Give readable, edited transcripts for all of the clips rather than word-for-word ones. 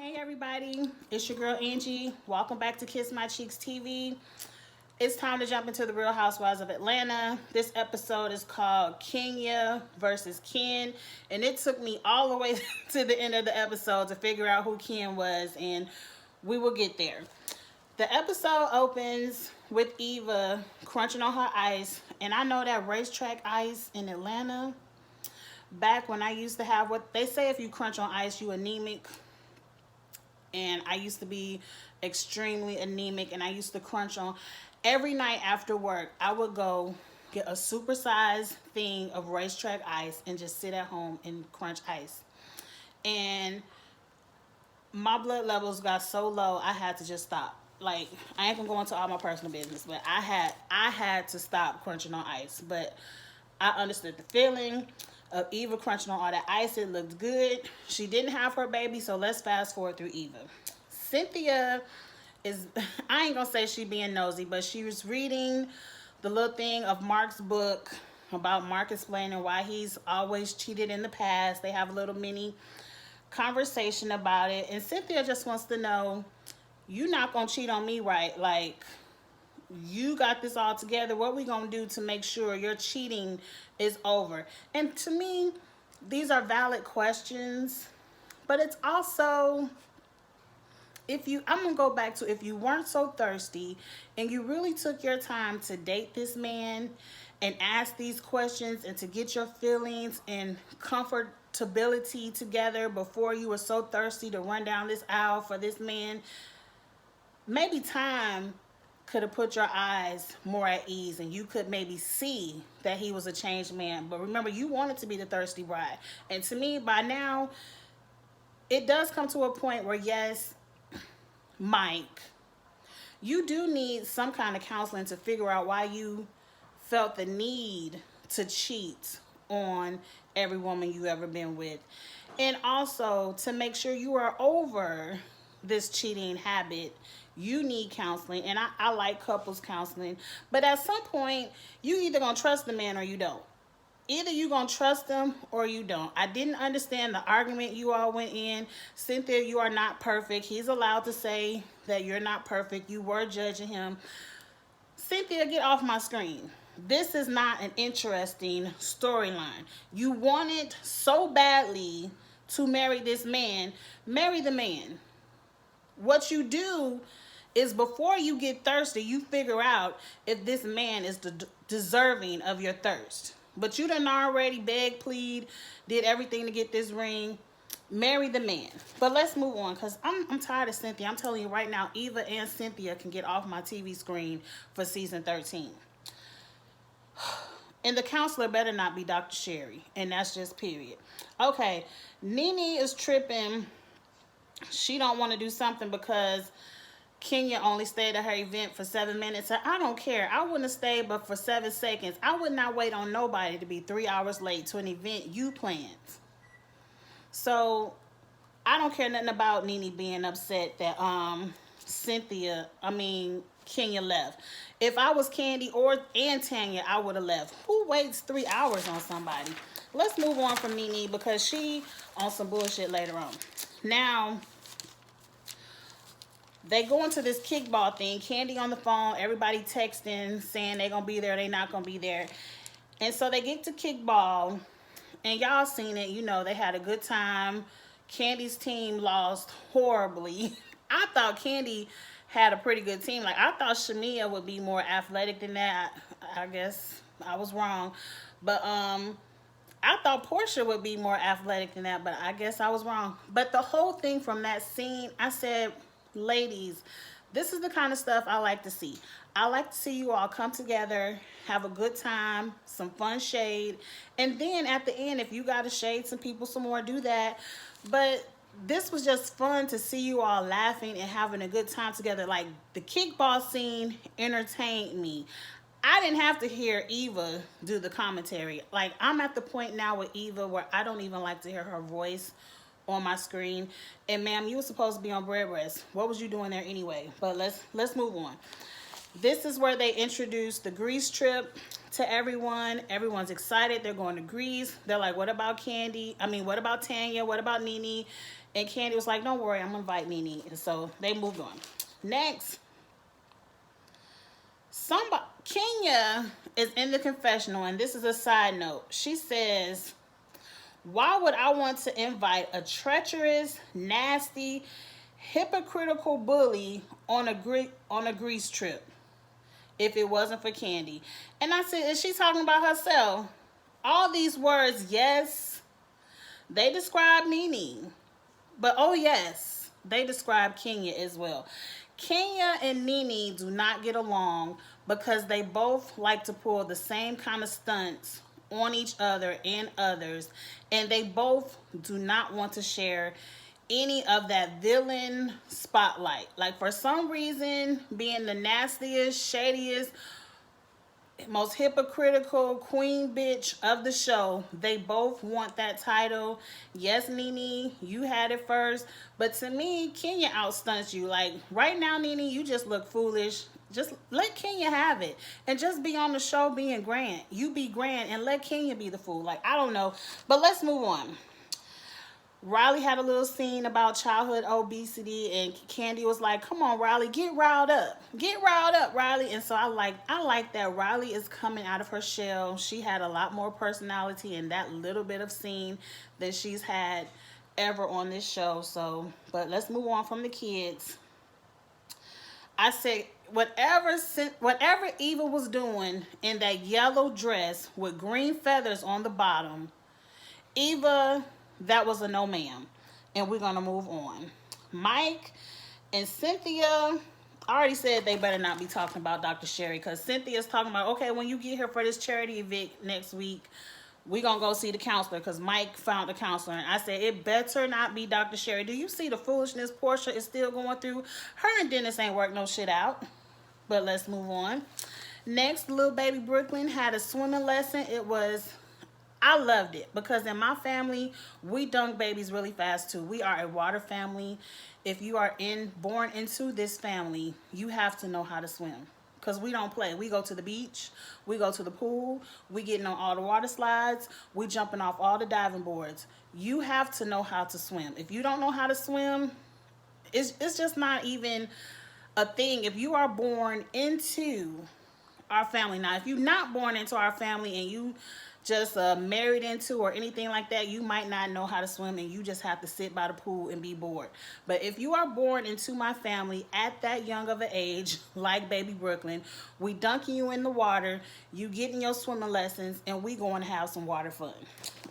Hey everybody, it's your girl Angie. Welcome back to Kiss My Cheeks TV. It's time to jump into the Real Housewives of Atlanta. This episode is called Kenya versus Ken, and it took me all the way to the end of the episode to figure out who Ken was, and we will get there. The episode opens with Eva crunching on her ice, and I know that racetrack ice in Atlanta, back when I used to have what they say, if you crunch on ice, you anemic. And I used to be extremely anemic, and I used to crunch on every night after work. I would go get a supersized thing of racetrack ice and just sit at home and crunch ice. And my blood levels got so low, I had to just stop. Like, I ain't gonna go into all my personal business, but I had to stop crunching on ice. But I understood the feeling of Eva crunching on all that ice. It looked good. She didn't have her baby, so let's fast forward through Eva. Cynthia is, I ain't gonna say she being nosy, but she was reading the little thing of Mark's book about Mark explaining why he's always cheated in the past. They have a little mini conversation about it, and Cynthia just wants to know, you not gonna cheat on me, right? Like, you got this all together. What we gonna do to make sure your cheating is over? And to me, these are valid questions, but it's also, I'm gonna go back to, if you weren't so thirsty and you really took your time to date this man and ask these questions and to get your feelings and comfortability together before you were so thirsty to run down this aisle for this man, maybe time could have put your eyes more at ease and you could maybe see that he was a changed man. But remember, you wanted to be the thirsty bride. And to me, by now, it does come to a point where, yes, Mike, you do need some kind of counseling to figure out why you felt the need to cheat on every woman you ever been with. And also to make sure you are over this cheating habit, you need counseling. And I like couples counseling, but at some point you either gonna trust the man or you don't. Either you gonna trust him or you don't. I didn't understand the argument you all went in. Cynthia, you are not perfect. He's allowed to say that you're not perfect. You were judging him. Cynthia, get off my screen. This is not an interesting storyline. You wanted so badly to marry this man. Marry the man. What you do is, before you get thirsty, you figure out if this man is deserving of your thirst. But you done already begged, plead, did everything to get this ring. Marry the man. But let's move on, because I'm tired of Cynthia. I'm telling you right now, Eva and Cynthia can get off my TV screen for season 13. And the counselor better not be Dr. Sherry. And that's just period. Okay, Nene is tripping. She don't want to do something because Kenya only stayed at her event for 7 minutes. I don't care. I wouldn't have stayed but for 7 seconds. I would not wait on nobody to be 3 hours late to an event you planned. So I don't care nothing about Nene being upset that Kenya left. If I was Candy and Tanya, I would have left. Who waits 3 hours on somebody? Let's move on from Nene because she on some bullshit later on. Now, they go into this kickball thing. Candy on the phone, everybody texting, saying they're going to be there, they not going to be there. And so they get to kickball, and y'all seen it. You know, they had a good time. Candy's team lost horribly. I thought Candy had a pretty good team. Like, I thought Shamia would be more athletic than that. I guess I was wrong. But, I thought Portia would be more athletic than that, but I guess I was wrong. But the whole thing from that scene, I said, ladies, this is the kind of stuff I like to see. I like to see you all come together, have a good time, some fun shade, and then at the end, if you got to shade some people some more, do that. But this was just fun to see you all laughing and having a good time together. Like, the kickball scene entertained me. I didn't have to hear Eva do the commentary. Like, I'm at the point now with Eva where I don't even like to hear her voice on my screen. And ma'am, you were supposed to be on Bread Rest. What was you doing there anyway? But let's move on. This is where they introduced the Greece trip. to everyone. Everyone's excited. They're going to Greece. They're like, what about Candy? I mean, what about Tanya? What about Nene? And Candy was like, don't worry, I'm going to invite Nene. And so they moved on. Next, Kenya is in the confessional, and this is a side note. She says, why would I want to invite a treacherous, nasty, hypocritical bully on a Greece trip if it wasn't for Candy? And I said, is she talking about herself? All these words, yes, they describe Nene. But oh yes, they describe Kenya as well. Kenya and Nene do not get along because they both like to pull the same kind of stunts on each other and others, and they both do not want to share any of that villain spotlight. Like, for some reason, being the nastiest, shadiest, most hypocritical queen bitch of the show, they both want that title. Yes, Nene, you had it first, but to me, Kenya outstunts you. Like, right now, Nene, you just look foolish. Just let Kenya have it and just be on the show being grand. You be grand and let Kenya be the fool. Like, I don't know, but let's move on. Riley had a little scene about childhood obesity, and Candy was like, come on, Riley, get riled up. Get riled up, Riley. And so I like that Riley is coming out of her shell. She had a lot more personality in that little bit of scene than she's had ever on this show. So, but let's move on from the kids. I said, whatever Eva was doing in that yellow dress with green feathers on the bottom, Eva, that was a no ma'am. And we're going to move on. Mike and Cynthia, I already said they better not be talking about Dr. Sherry, because Cynthia's talking about, okay, when you get here for this charity event next week, we're going to go see the counselor, because Mike found a counselor. And I said, it better not be Dr. Sherry. Do you see the foolishness Portia is still going through? Her and Dennis ain't worked no shit out. But let's move on. Next, little baby Brooklyn had a swimming lesson. I loved it, because in my family, we dunk babies really fast too. We are a water family. If you are born into this family, you have to know how to swim, because we don't play. We go to the beach, we go to the pool, we getting on all the water slides, we jumping off all the diving boards. You have to know how to swim. If you don't know how to swim, it's just not even a thing. If you are born into our family, now if you're not born into our family and you just married into or anything like that, you might not know how to swim and you just have to sit by the pool and be bored. But if you are born into my family at that young of an age, like baby Brooklyn, we dunking you in the water, you getting your swimming lessons, and we going to have some water fun.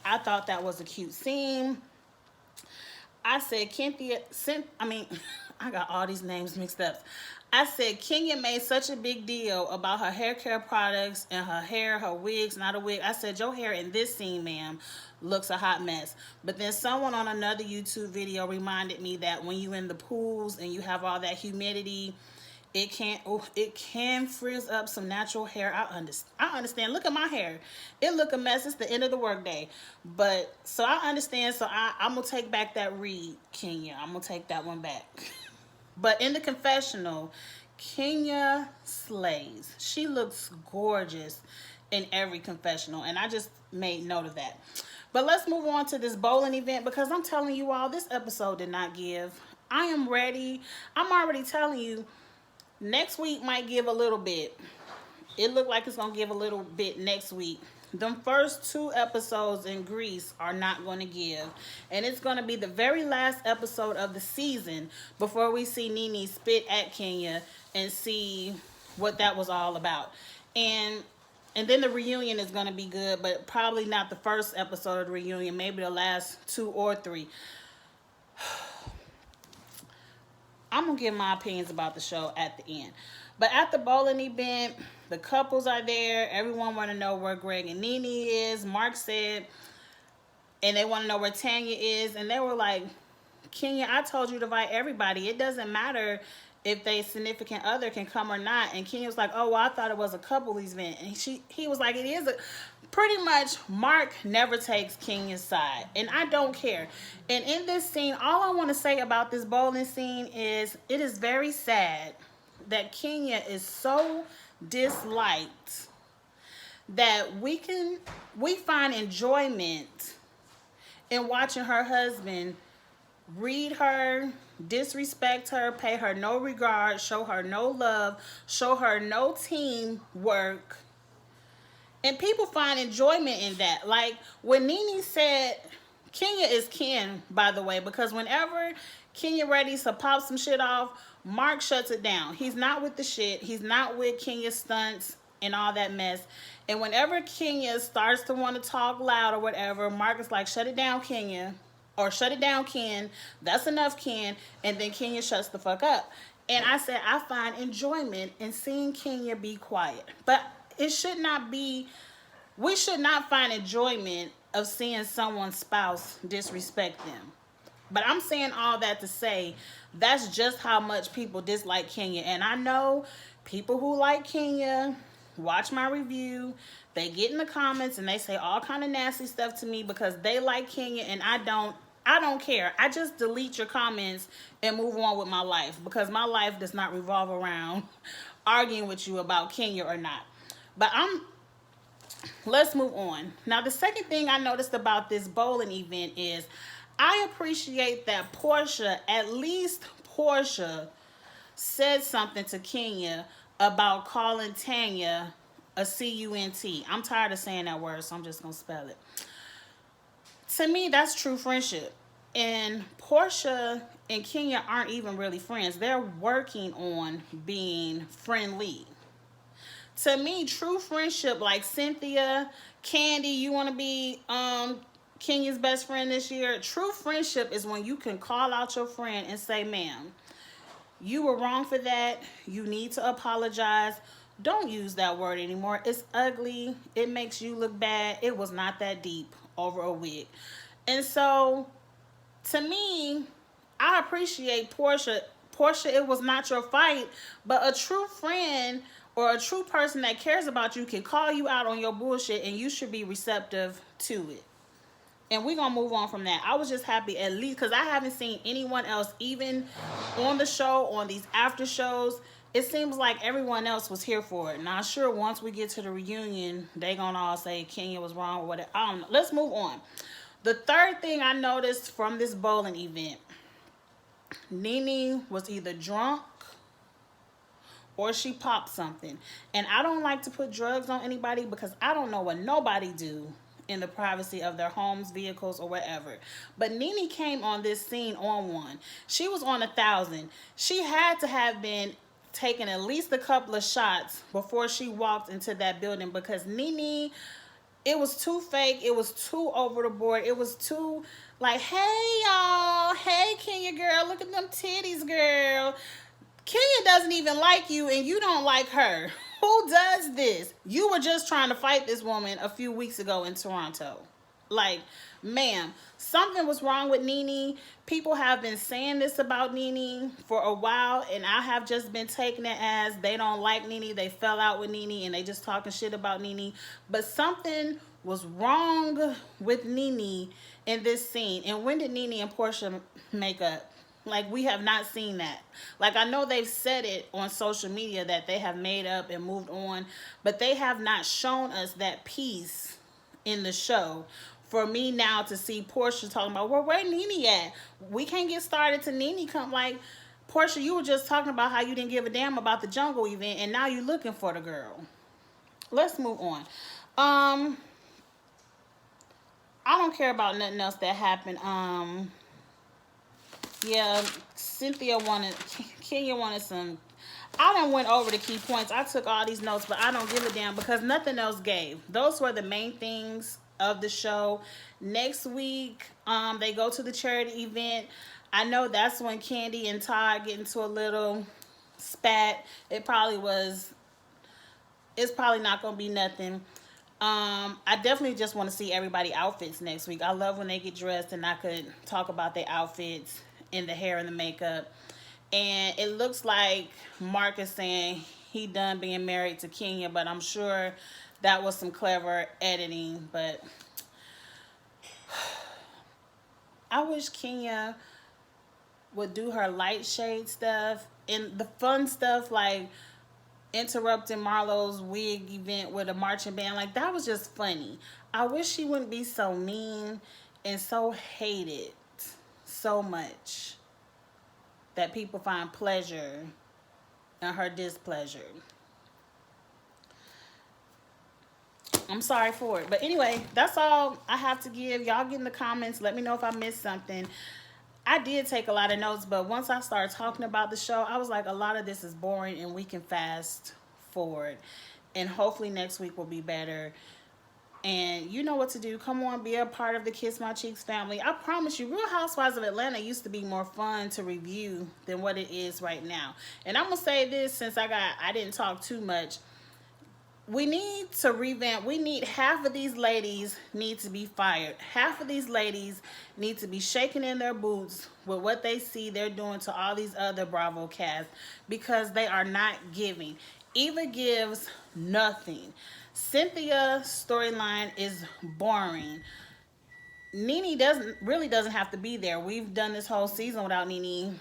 I thought that was a cute scene. I said I got all these names mixed up. I said Kenya made such a big deal about her hair care products and her hair, her wigs, not a wig. I said, your hair in this scene, ma'am, looks a hot mess. But then someone on another YouTube video reminded me that when you in the pools and you have all that humidity, it can frizz up some natural hair. I understand. Look at my hair. It look a mess. It's the end of the workday. But so I understand. So I'm going to take back that read, Kenya. I'm going to take that one back. But in the confessional, Kenya slays. She looks gorgeous in every confessional, and I just made note of that. But let's move on to this bowling event, because I'm telling you all, this episode did not give. I am ready. I'm already telling you, next week might give a little bit. It looked like it's going to give a little bit next week. Them first 2 episodes in Greece are not going to give. And it's going to be the very last episode of the season before we see Nene spit at Kenya and see what that was all about. And then the reunion is going to be good, but probably not the first episode of the reunion. Maybe the last 2 or 3. I'm going to give my opinions about the show at the end. But at the bowling event, the couples are there. Everyone want to know where Greg and Nene is. Mark said, and they want to know where Tanya is. And they were like, Kenya, I told you to invite everybody. It doesn't matter if they significant other can come or not. And Kenya was like, oh, well, I thought it was a couples event. And he was like, it is pretty much. Mark never takes Kenya's side, and I don't care. And in this scene, all I want to say about this bowling scene is it is very sad that Kenya is so disliked that we find enjoyment in watching her husband read her, disrespect her, pay her no regard, show her no love, show her no teamwork. And people find enjoyment in that. Like when Nene said, Kenya is Ken, by the way, because whenever Kenya ready to pop some shit off, Mark shuts it down. He's not with the shit. He's not with Kenya's stunts and all that mess. And whenever Kenya starts to want to talk loud or whatever, Mark is like, shut it down, Kenya. Or shut it down, Ken. That's enough, Ken. And then Kenya shuts the fuck up. And I said, I find enjoyment in seeing Kenya be quiet. But it should not be, we should not find enjoyment of seeing someone's spouse disrespect them. But I'm saying all that to say, that's just how much people dislike Kenya. And I know people who like Kenya watch my review, they get in the comments and they say all kind of nasty stuff to me because they like Kenya and I don't care. I just delete your comments and move on with my life because my life does not revolve around arguing with you about Kenya or not. But let's move on. Now, the second thing I noticed about this bowling event is I appreciate that Portia, at least Portia, said something to Kenya about calling Tanya a C-U-N-T. I'm tired of saying that word, so I'm just going to spell it. To me, that's true friendship. And Portia and Kenya aren't even really friends. They're working on being friendly. To me, true friendship, like Cynthia, Candy, you want to be Kenya's best friend this year. True friendship is when you can call out your friend and say, ma'am, you were wrong for that. You need to apologize. Don't use that word anymore. It's ugly. It makes you look bad. It was not that deep over a wig. And so, to me, I appreciate Portia. Portia, it was not your fight, but a true friend or a true person that cares about you can call you out on your bullshit and you should be receptive to it. And we're going to move on from that. I was just happy at least because I haven't seen anyone else, even on the show, on these after shows. It seems like everyone else was here for it. Now, sure, once we get to the reunion, they going to all say Kenya was wrong or whatever. I don't know. Let's move on. The third thing I noticed from this bowling event, Nene was either drunk or she popped something. And I don't like to put drugs on anybody because I don't know what nobody do in the privacy of their homes, vehicles, or whatever. But Nene came on this scene on one. She was on 1,000. She had to have been taking at least a couple of shots before she walked into that building because Nene, it was too fake. It was too over the board. It was too like, hey, y'all. Hey, Kenya girl. Look at them titties, girl. Kenya doesn't even like you and you don't like her. Who does this? You were just trying to fight this woman a few weeks ago in Toronto. Like, ma'am, something was wrong with Nene. People have been saying this about Nene for a while, and I have just been taking it as they don't like Nene. They fell out with Nene, and they just talking shit about Nene. But something was wrong with Nene in this scene. And when did Nene and Portia make up? Like, we have not seen that. Like, I know they've said it on social media that they have made up and moved on, but they have not shown us that piece in the show for me now to see Portia talking about, well, where Nene at? We can't get started to Nene come. Like, Portia, you were just talking about how you didn't give a damn about the jungle event, and now you're looking for the girl. Let's move on. I don't care about nothing else that happened. Yeah, Kenya wanted some. I done went over the key points. I took all these notes, but I don't give a damn because nothing else gave. Those were the main things of the show. Next week, they go to the charity event. I know that's when Candy and Todd get into a little spat. It's probably not going to be nothing. I definitely just want to see everybody outfits next week. I love when they get dressed and I could talk about their outfits and the hair and the makeup. And it looks like Mark is saying he done being married to Kenya, but I'm sure that was some clever editing. But I wish Kenya would do her light shade stuff and the fun stuff, like interrupting Marlo's wig event with a marching band. Like, that was just funny. I wish she wouldn't be so mean and so hated so much that people find pleasure in her displeasure. I'm sorry for it. But anyway, that's all I have to give. Y'all get in the comments. Let me know if I missed something. I did take a lot of notes, but once I started talking about the show, I was like, a lot of this is boring and we can fast forward. And hopefully next week will be better. And you know what to do. Come on, be a part of the Kiss My Cheeks family. I promise you, Real Housewives of Atlanta used to be more fun to review than what it is right now. And I'm going to say this since I didn't talk too much. We need to revamp. We need half of these ladies need to be fired. Half of these ladies need to be shaking in their boots with what they see they're doing to all these other Bravo casts because they are not giving. Eva gives nothing. Cynthia's storyline is boring. Nene doesn't have to be there. We've done this whole season without Nene.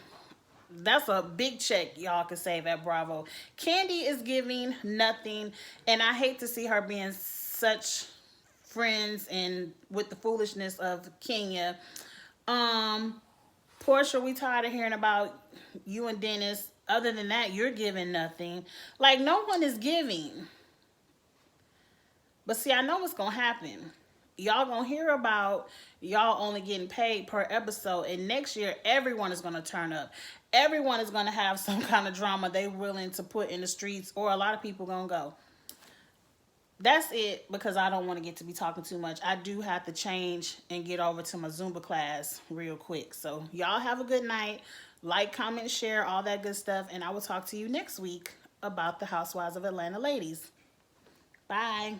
That's a big check y'all can save at Bravo. Candy is giving nothing, and I hate to see her being such friends and with the foolishness of Kenya. Portia, we tired of hearing about you and Dennis. Other than that, you're giving nothing. Like, no one is giving. But see, I know what's gonna happen. Y'all gonna hear about y'all only getting paid per episode, and next year everyone is gonna turn up. Everyone is gonna have some kind of drama they willing to put in the streets, or a lot of people gonna go. That's it, because I don't want to get to be talking too much. I do have to change and get over to my Zumba class real quick. So y'all have a good night. Like, comment, share, all that good stuff, and I will talk to you next week about the Housewives of Atlanta ladies. Bye.